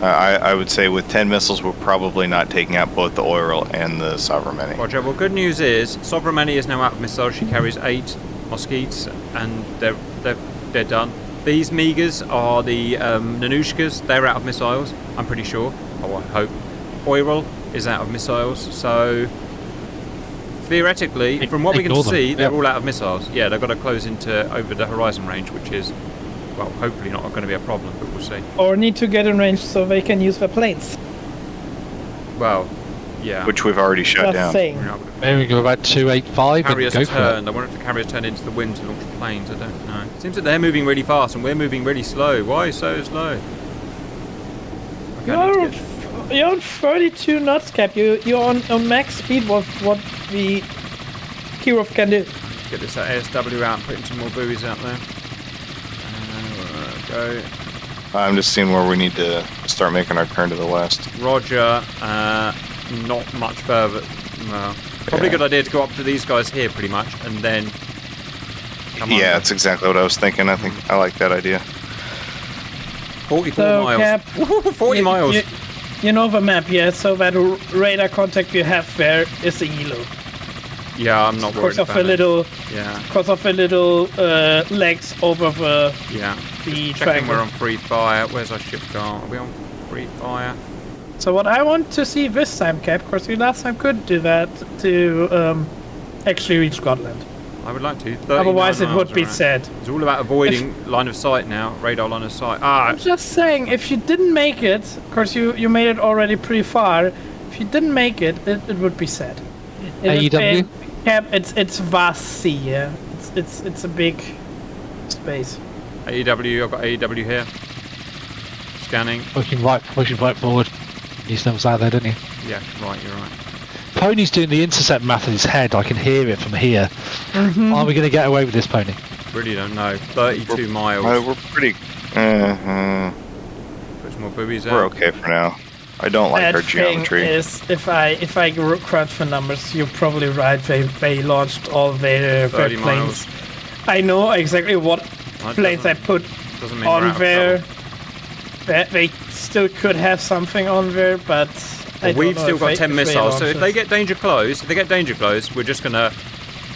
I would say with 10 missiles, we're probably not taking out both the Oil and the Sovereign. Roger. Well, good news is Sovereign is now out of missiles. She carries 8 Mosquitoes, and they're done. These Megas are the Nanushkas. They're out of missiles, I'm pretty sure. Oh, I hope. Oil is out of missiles, so theoretically, from what we can see, they're all out of missiles. Yeah, they've got to close into over the horizon range, which is, well, hopefully not going to be a problem, but we'll see. Or need to get in range so they can use their planes. Well, yeah. Which we've already shut down. Saying. Maybe we go about 285 and Carriers go for turned. it. I wonder if the carriers turned into the wind to launch planes. I don't know. It seems that they're moving really fast and we're moving really slow. Why so slow? You're on 32 knots, Cap. You're on max speed. What the Kirov can do. Let's get this ASW out, putting some more buoys out there. Go. I'm just seeing where we need to start making our turn to the west. Roger. Not much further. Well, probably a good idea to go up to these guys here, pretty much, and then. Yeah, that's exactly what I was thinking. I think I like that idea. 44 miles. Cap, 40 miles. You know the map, yeah? So that radar contact you have there is the Elo. Yeah, I'm not worried about it. Yeah. Because of the little legs over the Checking triangle. we're on free fire. Where's our ship gone? Are we on free fire? So what I want to see this time, Cap, because we last time couldn't do that, to actually reach Scotland. I would like to. Otherwise it would be sad. It's all about avoiding line of sight now. Radar line of sight. I'm just saying, if you didn't make it, because you made it already pretty far, if you didn't make it, it would be sad. AEW? Cap, it's vast sea, yeah? It's a big space. AEW, I've got AEW here. Scanning. Pushing right forward. You still was out there, didn't you? Yeah, right, you're right. Pony's doing the intercept math in his head. I can hear it from here. Are we going to get away with this, Pony? Really don't know. 32 miles. We're pretty. Put some more boobies out. We're okay for now. I don't like our geometry. Thing is, if I crunch the numbers, you're probably right. They launched all their 30 planes. miles. I know exactly what planes I put on there. They still could have something on there, but we've still got 10 missiles. So if they get danger close, we're just gonna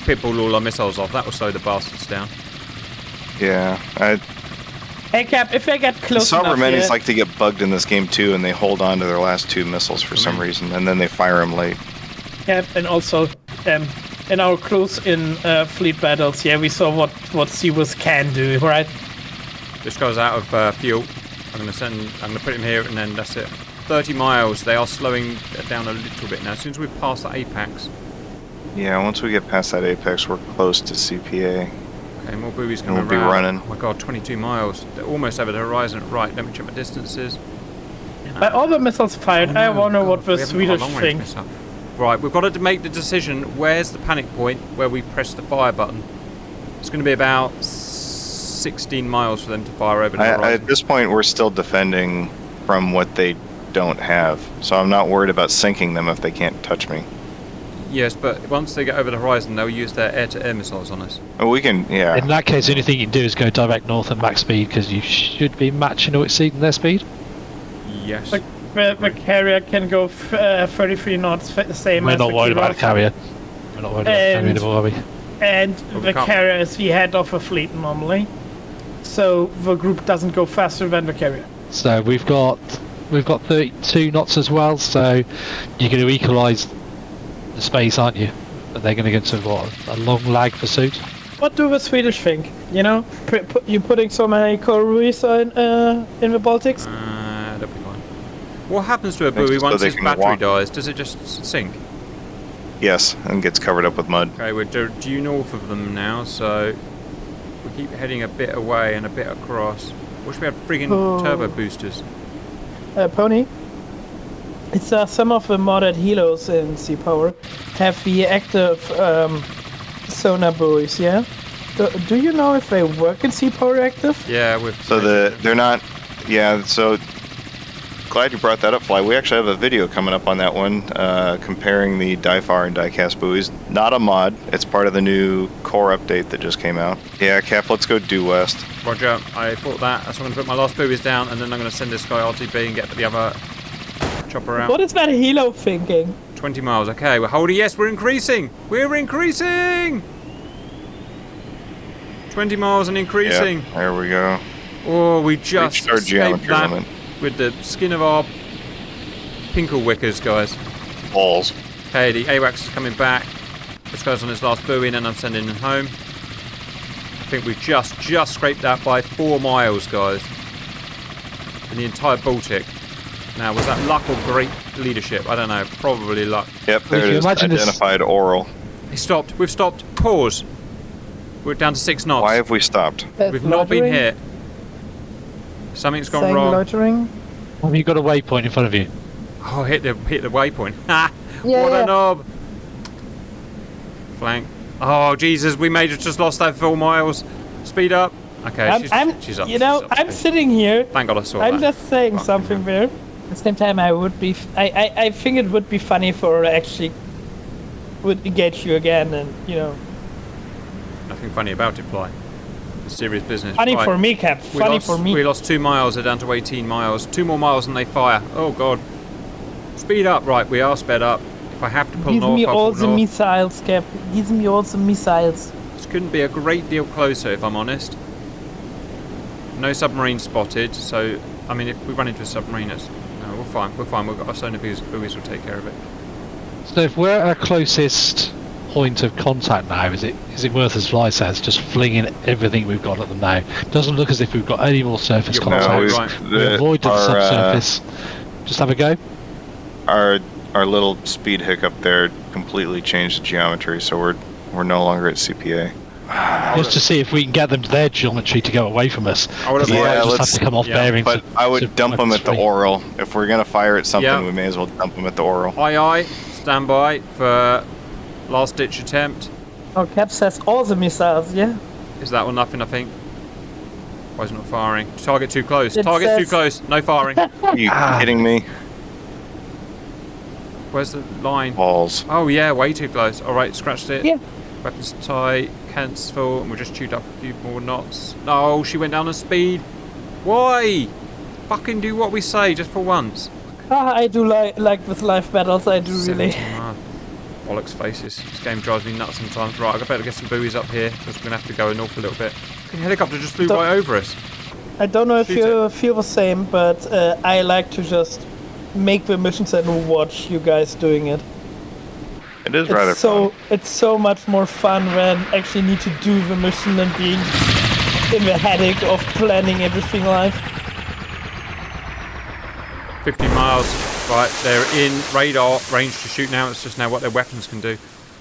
pitbull all our missiles off. That will slow the bastards down. Yeah. Hey Cap, if they get close enough, Sovereigns like to get bugged in this game too, and they hold on to their last 2 missiles for some reason, and then they fire them late. Cap, and also in our close-in fleet battles, we saw what Seaworth can do, right? This guy's out of fuel. I'm gonna put him here, and then that's it. 30 miles. They are slowing down a little bit now. As soon as we pass the apex. Yeah, once we get past that apex, we're close to CPA. Okay, more buoys coming around. We'll be running. Oh my god, 22 miles. They're almost over the horizon. Right, let me check my distances. By all the missiles fired, I wonder what the Swedish think. Right, we've got to make the decision. Where's the panic point where we press the fire button? It's going to be about 16 miles for them to fire over the horizon. At this point, we're still defending from what they don't have, so I'm not worried about sinking them if they can't touch me. Yes, but once they get over the horizon, they'll use their air-to-air missiles on us. Oh, we can, yeah. In that case, the only thing you can do is go direct north at max speed, because you should be matching or exceeding their speed. Yes. The carrier can go 33 knots, the same We're as not worried about the carrier. We're not worried about the carrier anymore, are we? And the carrier is the head of a fleet normally, so the group doesn't go faster than the carrier. So we've got 32 knots as well, so you're going to equalise the space, aren't you? But they're going to get to what, a long lag pursuit. What do the Swedish think? You know, you putting so many coral reefs in the Baltics? That'll be fine. What happens to a buoy once its battery dies? Does it just sink? Yes, and gets covered up with mud. Okay, we're due north of them now, so we keep heading a bit away and a bit across. Wish we had friggin' turbo boosters. Pony? It's some of the modded helos in Sea Power have the active sonar buoys, yeah? Do you know if they work in Sea Power active? Yeah, they're not. Yeah, so glad you brought that up, Fly. We actually have a video coming up on that one, comparing the Difar and Diecast buoys. Not a mod. It's part of the new core update that just came out. Yeah, Cap, let's go due west. Roger, I thought that. So I'm going to put my last buoys down, and then I'm going to send this guy RTB and get the other chopper out. What is that helo thinking? 20 miles. Okay, we're holding. Yes, we're increasing. We're increasing. 20 miles and increasing. Yep, there we go. Oh, we just Reached our escaped geometry that limit. with the skin of our pinkle wickers, guys. Balls. Okay, the AWACS is coming back. This guy's on his last buoy, and then I'm sending him home. I think we've just scraped that by 4 miles, guys. In the entire Baltic. Now, was that luck or great leadership? I don't know. Probably luck. Yep, there Would it you is. imagine this- Identified oral. He stopped. We've stopped. Pause. We're down to 6 knots. Why have we stopped? We've not been hit. Something's gone wrong. Loitering. Have you got a waypoint in front of you? Oh, hit the waypoint. Ha! Yeah, What yeah. a knob. Flank. Oh, Jesus, we may have just lost that 4 miles. Speed up. Okay, she's up. You know, she's up, I'm she's- sitting here. Thank God I saw I'm that. just saying Fucking something hell. there. At the same time, I think it would be funny for her to actually would engage you again, and you know, Nothing funny about it, Fly. It's serious business. funny Right. for me, Cap. We Funny lost, for me. We lost 2 miles. They're down to 18 miles. 2 more miles and they fire. Oh, God. Speed up. Right, we are sped up. If I have to pull Give north, me I'll all pull the north. missiles, Cap. Give me all the missiles. This couldn't be a great deal closer, if I'm honest. No submarine spotted, so, I mean, if we run into a submarine, it's... No, we're fine. We're fine. We've got our sonar buoys will take care of it. So if we're at our closest point of contact now, is it worth, as Fly says, just flinging everything we've got at them now? Doesn't look as if we've got any more surface You're contact. right, we've- right. We avoided the our, subsurface. Just have a go. Our little speed hiccup there completely changed the geometry, so we're no longer at CPA. Just to see if we can get them to their geometry to go away from us. I would have Yeah, Otherwise, liked- just let's- have to come off yeah, bearings. But I would dump them at the oral. If we're gonna fire at something, Yeah. we may as well dump them at the oral. Aye, stand by for last ditch attempt. Oh, Cap says all the missiles. Yeah. Is that one nothing, I think? Why is it not firing? Target too close. It Target's too says- close. No firing. Are you kidding me? Where's the line? Balls. Oh yeah, way too close. Alright, scratched it. Yeah. Weapons tight, cancel, and we'll just chewed up a few more knots. No, she went down a speed. Why? Fucking do what we say, just for once. I do like with live battles. I do really. 70 miles. Bollocks faces. This game drives me nuts sometimes. Right, I better get some buoys up here, because we're going to have to go north a little bit. Fucking helicopter just flew Don't- right over us. I don't know if Shoot you feel the same, but I like to just make the missions and watch you guys doing it. It is rather fun. It's so much more fun when actually need to do the mission than being in the headache of planning everything live. 50 miles. Right, they're in radar range to shoot now. It's just now what their weapons can do.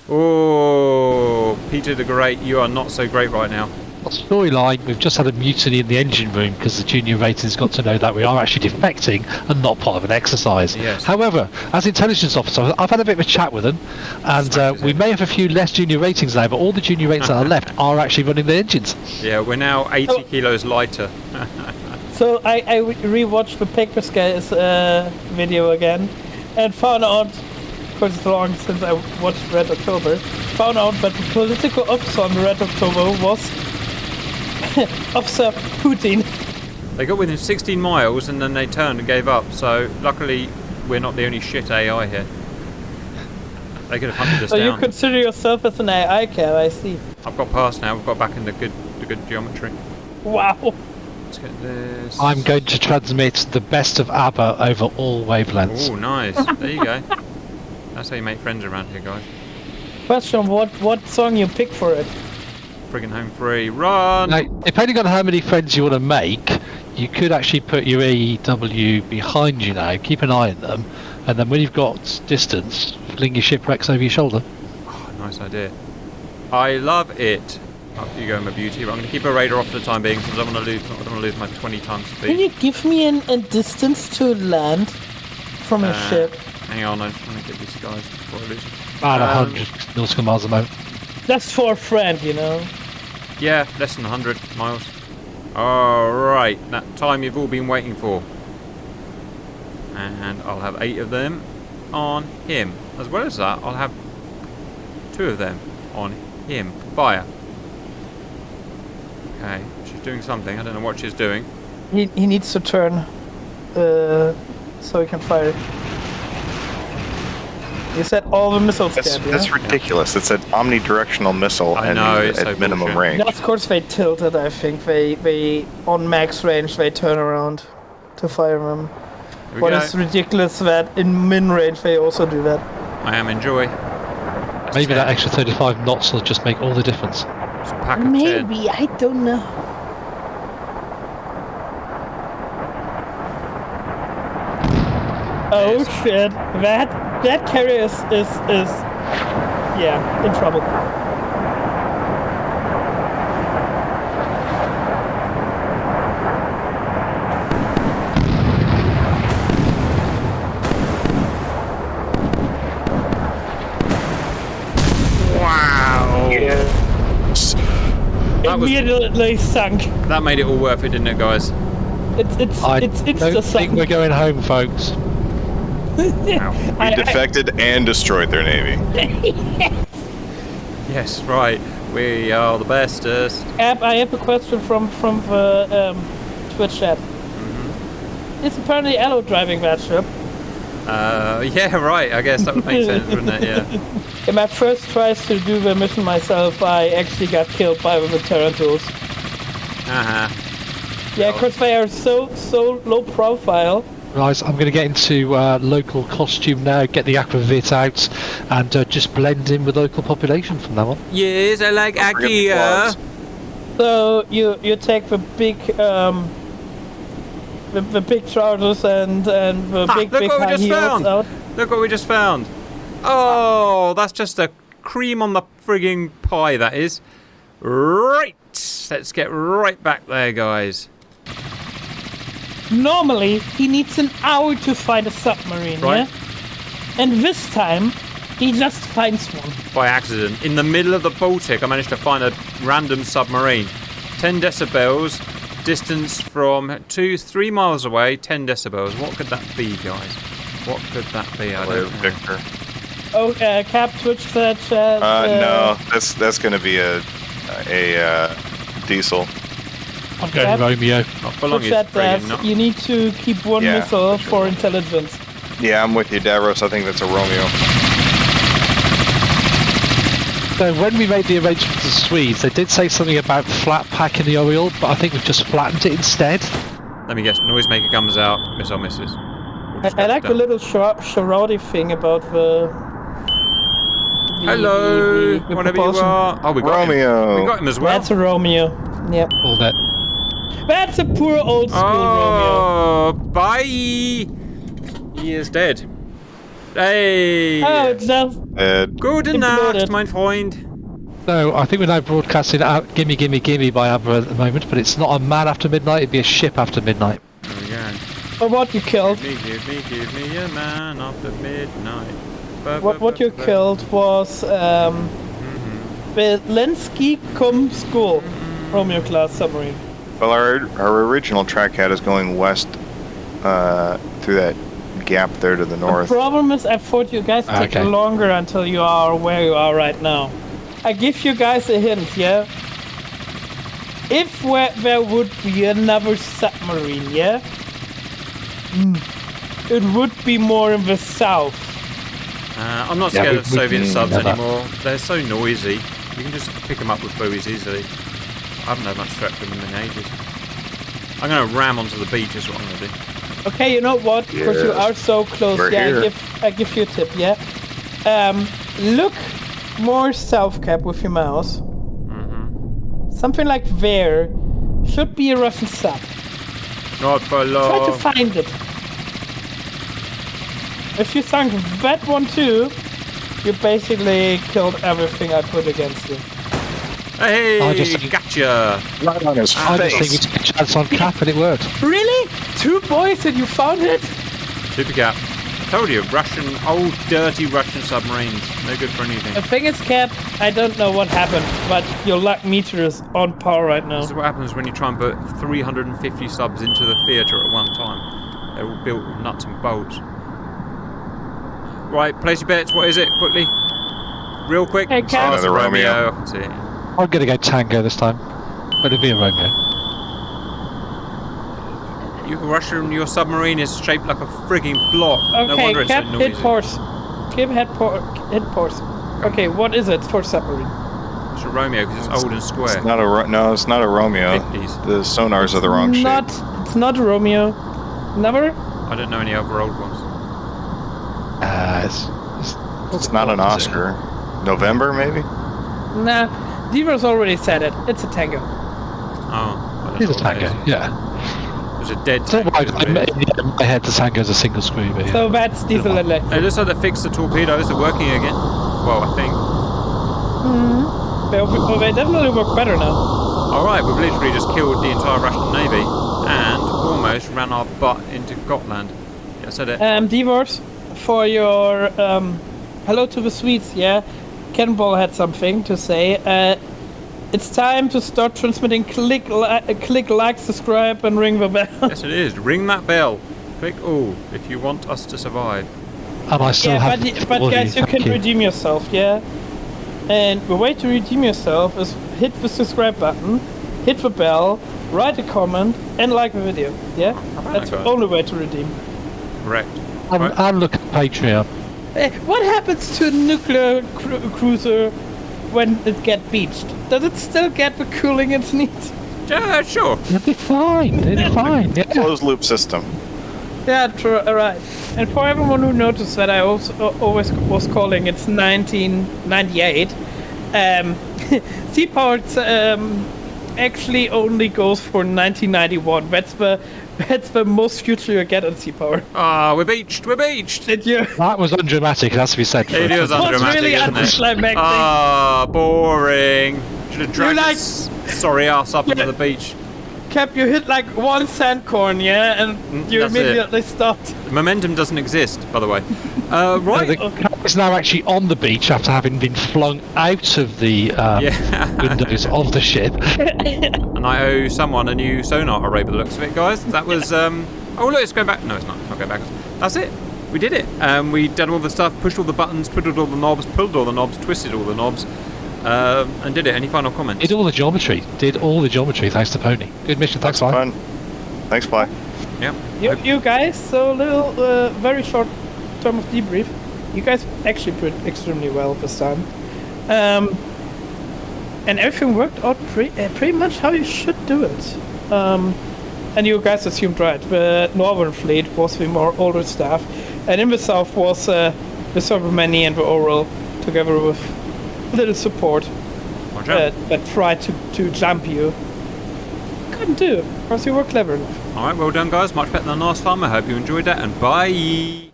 Oh, Peter the Great, you are not so great right now. Storyline, we've just had a mutiny in the engine room because the junior ratings got to know that we are actually defecting and not part of an exercise. Yes. However, as intelligence officer, I've had a bit of a chat with them, and we may have a few less junior ratings now, but all the junior ratings that are left are actually running the engines. Yeah, we're now 80 kilos lighter. So I rewatched the Packers guys video again and found out, because it's long since I watched Red October, found out that the political officer on Red October was Officer Putin. They got within 16 miles and then they turned and gave up. So luckily, we're not the only shit AI here. They could have hunted us So you down. consider yourself as an AI cab, I see. I've got past now. We've got back in the good geometry. Wow. Let's get this. I'm going to transmit the best of ABBA over all wavelengths. Oh, nice. There you go. That's how you make friends around here, guys. Question, what song you pick for it? Friggin' home free. Run! Now, depending on how many friends you want to make, you could actually put your AEW behind you now, keep an eye on them, and then when you've got distance, fling your shipwrecks over your shoulder. Oh, nice idea. I love it. Up you go, my beauty. But I'm going to keep a radar off for the time being because I don't want to lose my 20 times Can speed. you give me a distance to land from a ship? Hang on, I just want to get these guys before I lose them. About 100 nautical miles a moment. Just for a friend, you know. Yeah, less than 100 miles. Alright, that time you've all been waiting for. And I'll have 8 of them on him. As well as that, I'll have 2 of them on him. Fire. Okay, she's doing something. I don't know what she's doing. He needs to turn so he can fire. You said all the missiles. That's ridiculous. It's an omnidirectional missile I and know, it's at so minimum bullshit. range. Yeah, of course they tilted. I think they on max range they turn around to fire them. Here we But go. it's ridiculous that in min range they also do that. I am enjoy. Maybe that extra 35 knots will just make all the difference. It's a pack of 10. Maybe, I don't know. Oh Yes. shit! That carrier is yeah, in trouble. Wow. Yes. That was- Immediately sunk. That made it all worth it, didn't it, guys? It's I it's don't the think sunk. we're going home, folks. We defected and destroyed their navy. Yes, right. We are the bestest. I have a question from the Twitch chat. It's apparently Allo driving that ship. Yeah, right. I guess that would make sense, wouldn't it? Yeah. In my first tries to do the mission myself, I actually got killed by the Tarantulas. Uh-huh. Yeah, because they are so low profile. Guys, I'm going to get into local costume now, get the aquavit out, and just blend in with local population from now on. Yes, I like Don't forget the Akia. gloves. So you take the big the big trousers and the big look what we high just heels found. out. Look what we just found. Oh, that's just a cream on the frigging pie, that is. Right. Let's get right back there, guys. Normally he needs an hour to find a submarine, Right. yeah? And this time he just finds one. By accident. In the middle of the Baltic, I managed to find a random submarine. 10 decibels, distance from 3 miles away, 10 decibels. What could that be, guys? What could that be? I don't know. Victor. Oh, Cap Twitch said. No, that's going to be a diesel. I'm going Yep. Romeo. Not for long, Twitch it's said that friggin' not. you need to keep one Yeah, missile for sure. for intelligence. Yeah, I'm with you, Davros. I think that's a Romeo. So when we made the arrangement with the Swedes, they did say something about flat packing the oil, but I think we've just flattened it instead. Let me guess. Noisemaker comes out. Missile misses. I like the little charade thing about the Hello, the whatever you propulsion. are. Oh, we got Romeo. him. We got him as well. That's a Romeo. Yep. All that. That's a poor old school Romeo. Oh, bye. He is dead. Hey. Oh, just Gute Nacht, imploded. mein Freund. So I think we're now broadcasting out Gimme Gimme Gimme by ABBA at the moment, but it's not a man after midnight, it'd be a ship after midnight. There we go. or what you killed. Give me a man after midnight. What you killed was the Lenski Kum School Romeo class submarine. Well, our original track hat is going west through that gap there to the The north. problem is, I thought you guys take Okay. longer until you are where you are right now. I give you guys a hint, yeah? If there would be another submarine, yeah? It would be more in the south. I'm not Yeah, scared we- of we Soviet can subs have that. anymore. They're so noisy. You can just pick them up with buoys easily. I haven't had much threat from them in ages. I'm going to ram onto the beach is what I'm going to do. Okay, you know what? Because you Yes. are so close. We're Yeah, here. I give you a tip. Yeah, look more south, Cap, with your mouse. Something like there should be a Russian sub. Not for Try to long. find it. If you sunk that one too, you basically killed everything I put against you. Hey, I just think- gotcha. Right on his I just think we face. took a chance on Cap and it worked. Really? 2 boys and you found it? Super Cap. I told you, old dirty Russian submarines. No good for anything. The thing is, Cap, I don't know what happened, but your luck meter is on par right now. This is what happens when you try and put 350 subs into the theatre at one time. They're all built with nuts and bolts. Right, place your bets. What is it? Quickly. Real quick. Hey, Cap. that's The a Romeo. I can see it. I'm going to go Tango this time. But it'll be a Romeo. Your submarine is shaped like a frigging block. No Okay, wonder it's Cap, so hit noisy. pause. Cap, hit pause. Okay, what is it for submarine? It's a Romeo because it's old and square. It's not a no. It's not a Romeo. 50s. The sonars are the wrong shape. It's not a Romeo. Never? I don't know any other old ones. It's not an Oscar. November maybe. Nah, Deaver's already said it. It's a Tango. Oh, I don't It's a know what that Tango, is. yeah. It's a dead So tango. in my head, the Tango's a single screw, but yeah. So that's diesel electric. It looks like they fixed the torpedoes. They're working again. Well, I think. They definitely work better now. Alright, we've literally just killed the entire Russian Navy and almost ran our butt into Gotland. Yeah, I said it. Devers, for your hello to the Swedes, yeah? Cannonball had something to say. It's time to start transmitting. Click like, subscribe, and ring the bell. Yes, it is. Ring that bell. Click all if you want us to survive. And I still Yeah, have... but all guys, you thank can redeem yourself, yeah? And the way to redeem yourself is hit the subscribe button, hit the bell, write a comment, and like the video, yeah? That's the only way to redeem. Correct. And look at Patreon. What happens to a nuclear cruiser when it gets beached? Does it still get the cooling it needs? Yeah, sure. It'll be fine. It'll be fine. Yeah. Closed loop system. Yeah, true, right. And for everyone who noticed that I also always was calling it's 1998, Sea-Powered actually only goes for 1991. That's the most future you get on Sea-Power. Ah, we're beached. We're beached. Did you? That was undramatic, it has to be said. It is What's undramatic, really isn't it? anticlimactic? Ah, boring. Should have dragged like- this sorry ass up onto Yeah. the beach. Cap, you hit like one sandcorn, yeah, and you that's it. immediately stopped. Momentum doesn't exist, by the way. Right. The cat is now actually on the beach after having been flung out of the Yeah. windows of the ship. And I owe someone a new sonar array by the looks of it, guys. That was, oh look, it's going back. No, it's not. I'll go back. That's it. We did it. We did all the stuff, pushed all the buttons, twiddled all the knobs, pulled all the knobs, twisted all the knobs, and did it. Any final comments? Did all the geometry. Thanks to Pony. Good mission. Thanks, Fly. Fun. Thanks, Fly. Yeah. You guys, so little, very short term of debrief. You guys actually played extremely well this time. And everything worked out pretty much how you should do it. And you guys assumed right. The Northern Fleet was the more older staff, and in the south was the Cybermany and the Oral, together with little support Watch out. that tried to jump you. Couldn't do it, because you were clever enough. All right, well done, guys. Much better than last time. I hope you enjoyed that, and bye.